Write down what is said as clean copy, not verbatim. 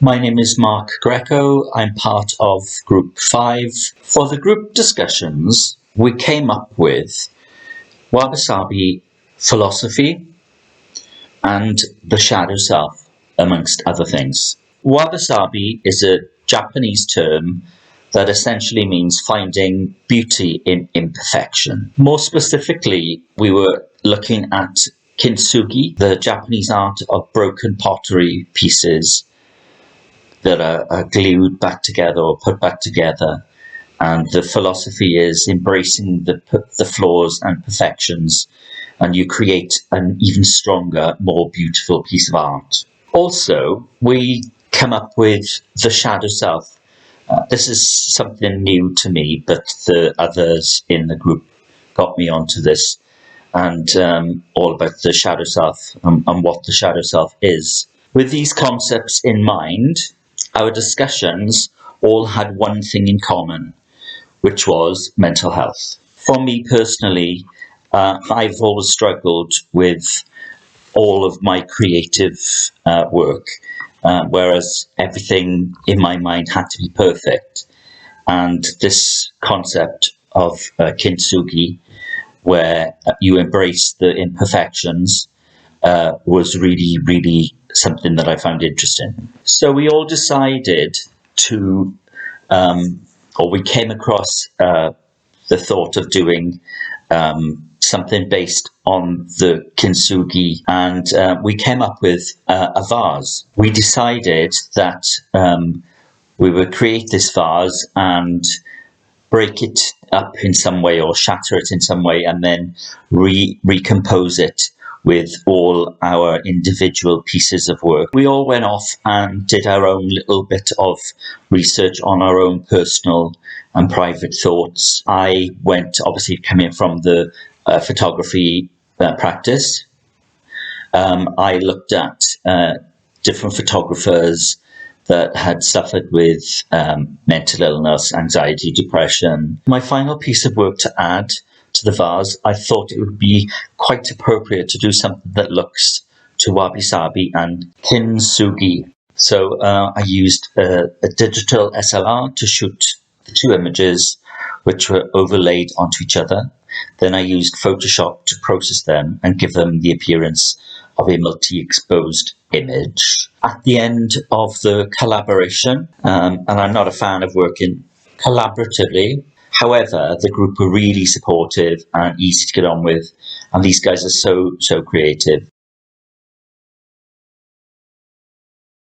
My name is Mark Greco. I'm part of Group 5. For the group discussions, we came up with Wabi-Sabi philosophy and the shadow self, amongst other things. Wabi-Sabi is a Japanese term that essentially means finding beauty in imperfection. More specifically, we were looking at kintsugi, the Japanese art of broken pottery pieces that are glued back together or put back together. And the philosophy is embracing the flaws and perfections, and you create an even stronger, more beautiful piece of art. Also, we come up with the shadow self. This is something new to me, but the others in the group got me onto this, and all about the shadow self and what the shadow self is. With these concepts in mind, our discussions all had one thing in common, which was mental health. For me personally, I've always struggled with all of my creative work, whereas everything in my mind had to be perfect. And this concept of kintsugi, where you embrace the imperfections, was really, really something that I found interesting. So we all decided to, or we came across the thought of doing something based on the kintsugi, and we came up with a vase. We decided that we would create this vase and break it up in some way or shatter it in some way, and then recompose it with all our individual pieces of work. We all went off and did our own little bit of research on our own personal and private thoughts. I went, obviously coming from the photography practice, I looked at different photographers that had suffered with mental illness, anxiety, depression. My final piece of work to add to the vase, I thought it would be quite appropriate to do something that looks to wabi-sabi and kintsugi. So I used a digital SLR to shoot the two images, which were overlaid onto each other. Then I used Photoshop to process them and give them the appearance of a multi-exposed image. At the end of the collaboration, and I'm not a fan of working collaboratively, however, the group were really supportive and easy to get on with, and these guys are so creative.